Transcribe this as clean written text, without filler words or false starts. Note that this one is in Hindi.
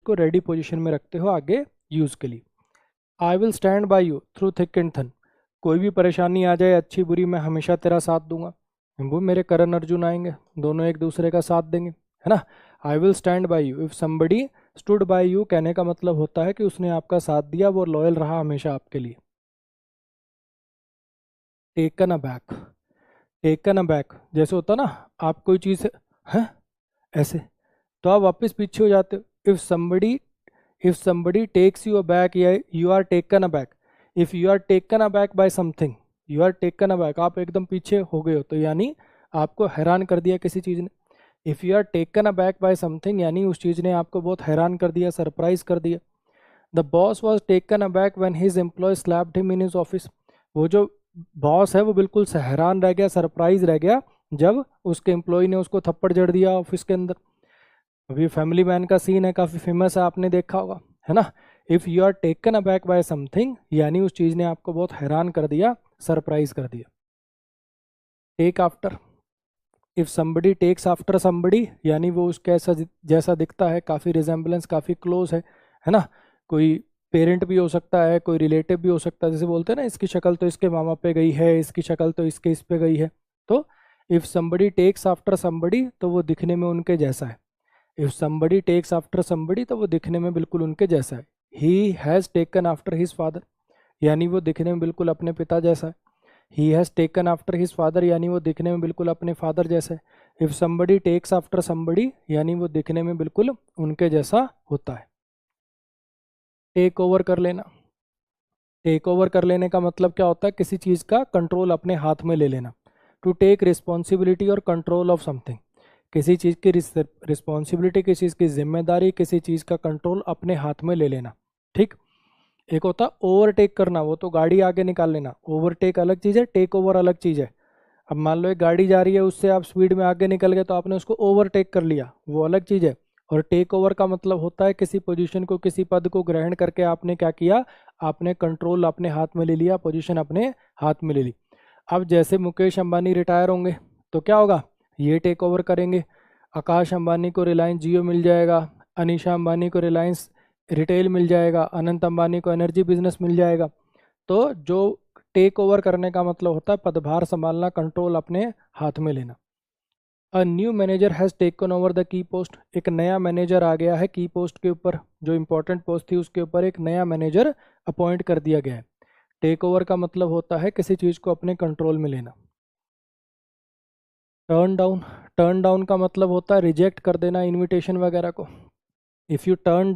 को रेडी पोजीशन में रखते हो आगे यूज़ के लिए। I will stand by you through thick and thin, कोई भी परेशानी आ जाए अच्छी बुरी मैं हमेशा तेरा साथ दूंगा। वो मेरे करण अर्जुन आएंगे, दोनों एक दूसरे का साथ देंगे, है ना। I will stand by you, if somebody stood by you कहने का मतलब होता है कि उसने आपका साथ दिया, वो लॉयल रहा हमेशा आपके लिए। टेकन अबैक, टेकन अबैक जैसे होता ना, आप कोई चीज़ है ऐसे, तो आप वापस पीछे हो जाते हो। If somebody takes you aback या you are taken aback, if you are taken aback by something, you are taken aback, आप एकदम पीछे हो गए हो, तो यानी आपको हैरान कर दिया किसी चीज़ ने। If you are taken aback by something यानी उस चीज़ ने आपको बहुत हैरान कर दिया, सरप्राइज कर दिया। The boss was taken aback when his employee slapped him in his office, वो जो बॉस है वो बिल्कुल हैरान रह गया, सरप्राइज रह गया जब उसके एम्प्लॉय ने उसको थप्पड़ जड़ दिया ऑफिस के अंदर। अभी फैमिली मैन का सीन है, काफ़ी फेमस है, आपने देखा होगा, है ना। If you are taken aback by something यानी उस चीज़ ने आपको बहुत हैरान कर दिया, सरप्राइज कर दिया। Take after, if somebody takes after somebody यानी वो उसके ऐसा जैसा दिखता है, काफ़ी रिजेम्बलेंस, काफ़ी क्लोज है ना। कोई पेरेंट भी हो सकता है, कोई रिलेटिव भी हो सकता है, जैसे बोलते हैं ना इसकी शक्ल तो इसके मामा पे गई है, इसकी शक्ल तो इसके इस पे गई है। तो if somebody takes after somebody तो वो दिखने में उनके जैसा है। If somebody takes after somebody तो वो दिखने में बिल्कुल उनके जैसा है। He has taken after his father यानी वो दिखने में बिल्कुल अपने पिता जैसा है। He has taken after his father यानी वो दिखने में बिल्कुल अपने फादर जैसा है। If somebody takes after somebody यानी वो दिखने में बिल्कुल उनके जैसा होता है। टेक ओवर कर लेना, टेक ओवर कर लेने का मतलब क्या होता है, किसी चीज़ का कंट्रोल अपने हाथ में ले लेना। टू टेक रिस्पॉन्सिबिलिटी और कंट्रोल ऑफ समथिंग, किसी चीज़ की रिस्पॉन्सिबिलिटी, किसी चीज़ की जिम्मेदारी, किसी चीज़ का कंट्रोल अपने हाथ में ले लेना। ठीक। एक होता है ओवरटेक करना, वो तो गाड़ी आगे निकाल लेना, ओवरटेक अलग चीज़ है, टेक ओवर अलग चीज़ है। अब मान लो एक गाड़ी जा रही है, उससे आप स्पीड में आगे निकल गए तो आपने उसको ओवरटेक कर लिया, वो अलग चीज़ है। और टेक ओवर का मतलब होता है किसी पोजीशन को, किसी पद को ग्रहण करके आपने क्या किया, आपने कंट्रोल अपने हाथ में ले लिया, पोजीशन अपने हाथ में ले ली। अब जैसे मुकेश अंबानी रिटायर होंगे तो क्या होगा, ये टेक ओवर करेंगे। आकाश अंबानी को रिलायंस जियो मिल जाएगा, अनीशा अंबानी को रिलायंस रिटेल मिल जाएगा, अनंत अंबानी को एनर्जी बिजनेस मिल जाएगा। तो जो टेक ओवर करने का मतलब होता है पदभार संभालना, कंट्रोल अपने हाथ में लेना। A new manager has taken over the key post, एक नया मैनेजर आ गया है की पोस्ट के ऊपर, जो इंपॉर्टेंट पोस्ट थी उसके ऊपर एक नया मैनेजर अपॉइंट कर दिया गया है। टेक ओवर का मतलब होता है किसी चीज़ को अपने कंट्रोल में लेना। टर्न डाउन, टर्न डाउन का मतलब होता है रिजेक्ट कर देना इनविटेशन वगैरह को। If U turn